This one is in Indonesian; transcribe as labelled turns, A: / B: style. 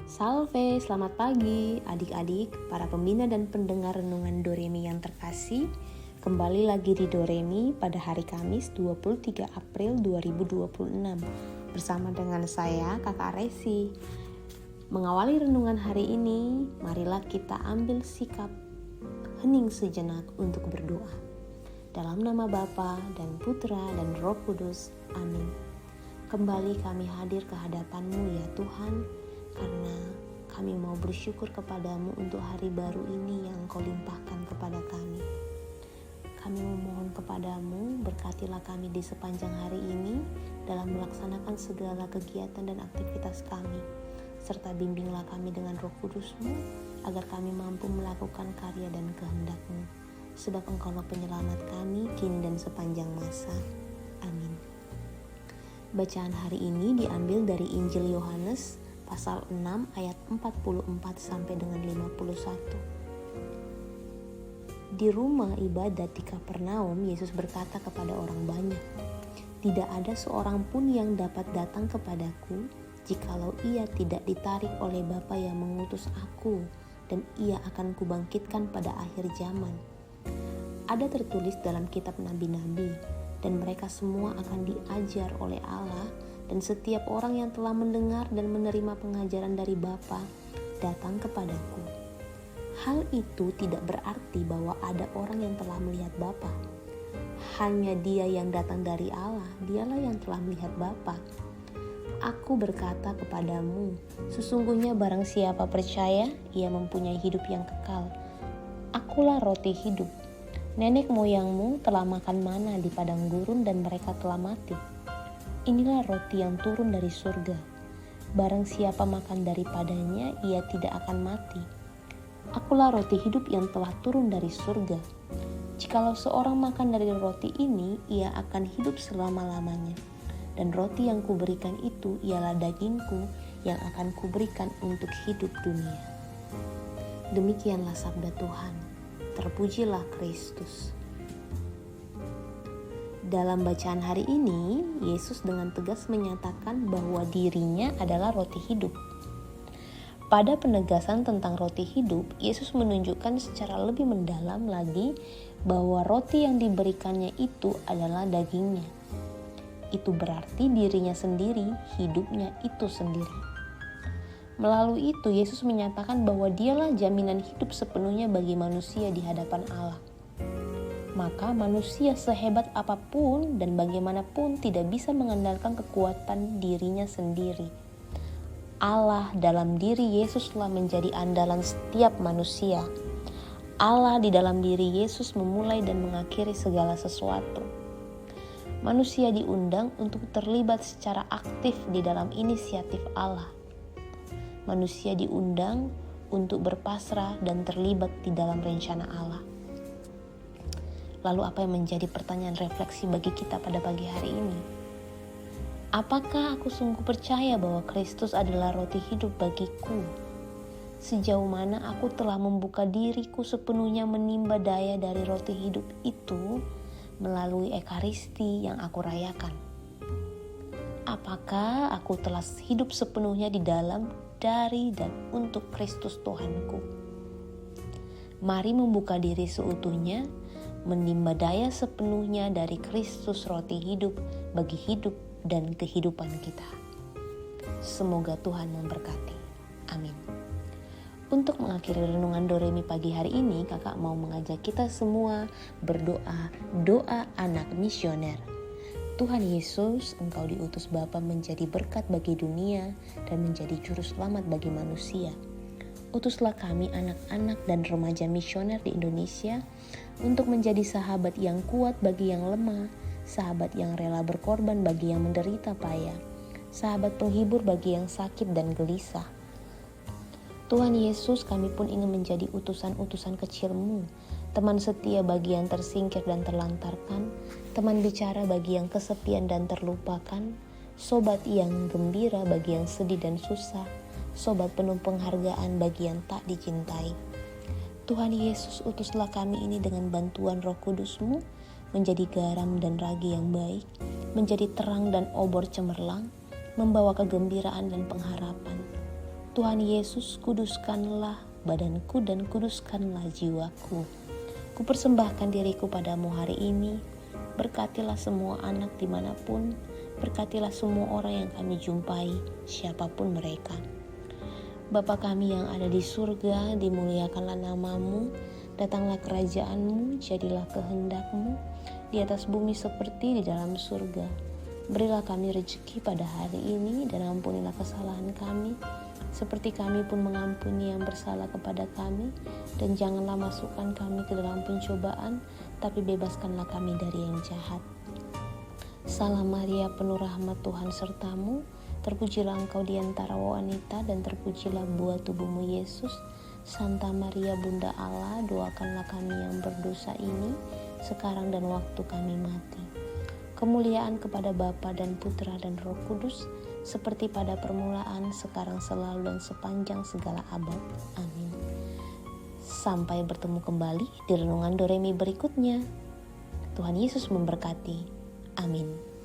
A: Salve, selamat pagi adik-adik, para pembina dan pendengar renungan Doremi yang terkasih. Kembali lagi di Doremi pada hari Kamis 23 April 2026 bersama dengan saya Kakak Resi. Mengawali renungan hari ini, marilah kita ambil sikap hening sejenak untuk berdoa. Dalam nama Bapa dan Putra dan Roh Kudus, amin. Kembali kami hadir ke hadapan-Mu ya Tuhan, karena kami mau bersyukur kepadamu untuk hari baru ini yang Kau limpahkan kepada kami. Kami memohon kepadamu, berkatilah kami di sepanjang hari ini dalam melaksanakan segala kegiatan dan aktivitas kami, serta bimbinglah kami dengan Roh Kudus-Mu agar kami mampu melakukan karya dan kehendak-Mu, sebab Engkaulah penyelamat kami kini dan sepanjang masa. Amin. Bacaan hari ini diambil dari Injil Yohanes pasal 6 ayat 44 sampai dengan 51. Di rumah ibadat di Kapernaum, Yesus berkata kepada orang banyak, "Tidak ada seorang pun yang dapat datang kepadaku jikalau ia tidak ditarik oleh Bapa yang mengutus aku, dan ia akan kubangkitkan pada akhir zaman. Ada tertulis dalam kitab nabi-nabi, dan mereka semua akan diajar oleh Allah, dan setiap orang yang telah mendengar dan menerima pengajaran dari Bapa datang kepadaku. Hal itu tidak berarti bahwa ada orang yang telah melihat Bapa. Hanya Dia yang datang dari Allah, Dialah yang telah melihat Bapa. Aku berkata kepadamu, sesungguhnya barang siapa percaya, ia mempunyai hidup yang kekal. Akulah roti hidup. Nenek moyangmu telah makan mana di padang gurun dan mereka telah mati. Inilah roti yang turun dari surga. Barang siapa makan daripadanya, ia tidak akan mati. Akulah roti hidup yang telah turun dari surga. Jikalau seorang makan dari roti ini, ia akan hidup selama-lamanya. Dan roti yang kuberikan itu ialah dagingku yang akan kuberikan untuk hidup dunia." Demikianlah sabda Tuhan. Terpujilah Kristus. Dalam bacaan hari ini, Yesus dengan tegas menyatakan bahwa dirinya adalah roti hidup. Pada penegasan tentang roti hidup, Yesus menunjukkan secara lebih mendalam lagi bahwa roti yang diberikannya itu adalah dagingnya. Itu berarti dirinya sendiri, hidupnya itu sendiri. Melalui itu, Yesus menyatakan bahwa Dialah jaminan hidup sepenuhnya bagi manusia di hadapan Allah. Maka manusia sehebat apapun dan bagaimanapun tidak bisa mengandalkan kekuatan dirinya sendiri. Allah dalam diri Yesus telah menjadi andalan setiap manusia. Allah di dalam diri Yesus memulai dan mengakhiri segala sesuatu. Manusia diundang untuk terlibat secara aktif di dalam inisiatif Allah. Manusia diundang untuk berpasrah dan terlibat di dalam rencana Allah. Lalu apa yang menjadi pertanyaan refleksi bagi kita pada pagi hari ini? Apakah aku sungguh percaya bahwa Kristus adalah roti hidup bagiku? Sejauh mana aku telah membuka diriku sepenuhnya menimba daya dari roti hidup itu melalui Ekaristi yang aku rayakan? Apakah aku telah hidup sepenuhnya di dalam, dari, dan untuk Kristus Tuhanku? Mari membuka diri seutuhnya, menimba daya sepenuhnya dari Kristus roti hidup bagi hidup dan kehidupan kita. Semoga Tuhan memberkati. Amin. Untuk mengakhiri renungan Doremi pagi hari ini, kakak mau mengajak kita semua berdoa doa anak misioner. Tuhan Yesus, Engkau diutus Bapa menjadi berkat bagi dunia dan menjadi juru selamat bagi manusia. Utuslah kami anak-anak dan remaja misioner di Indonesia untuk menjadi sahabat yang kuat bagi yang lemah, sahabat yang rela berkorban bagi yang menderita payah, sahabat penghibur bagi yang sakit dan gelisah. Tuhan Yesus, kami pun ingin menjadi utusan-utusan kecil-Mu, teman setia bagi yang tersingkir dan terlantarkan, teman bicara bagi yang kesepian dan terlupakan, sobat yang gembira bagi yang sedih dan susah, sobat penuh penghargaan bagi yang tak dicintai. Tuhan Yesus, utuslah kami ini dengan bantuan Roh Kudus-Mu menjadi garam dan ragi yang baik, menjadi terang dan obor cemerlang, membawa kegembiraan dan pengharapan. Tuhan Yesus, kuduskanlah badanku dan kuduskanlah jiwaku. Kupersembahkan diriku padamu hari ini. Berkatilah semua anak dimanapun, berkatilah semua orang yang kami jumpai, siapapun mereka. Bapa kami yang ada di surga, dimuliakanlah namamu, datanglah kerajaanmu, jadilah kehendakmu, di atas bumi seperti di dalam surga. Berilah kami rezeki pada hari ini, dan ampunilah kesalahan kami, seperti kami pun mengampuni yang bersalah kepada kami, dan janganlah masukkan kami ke dalam pencobaan, tapi bebaskanlah kami dari yang jahat. Salam Maria, penuh rahmat, Tuhan sertamu, terpujilah engkau di antara wanita, dan terpujilah buah tubuhmu Yesus. Santa Maria Bunda Allah, doakanlah kami yang berdosa ini, sekarang dan waktu kami mati. Kemuliaan kepada Bapa dan Putra dan Roh Kudus, seperti pada permulaan, sekarang, selalu, dan sepanjang segala abad. Amin. Sampai bertemu kembali di renungan Doremi berikutnya. Tuhan Yesus memberkati. Amin.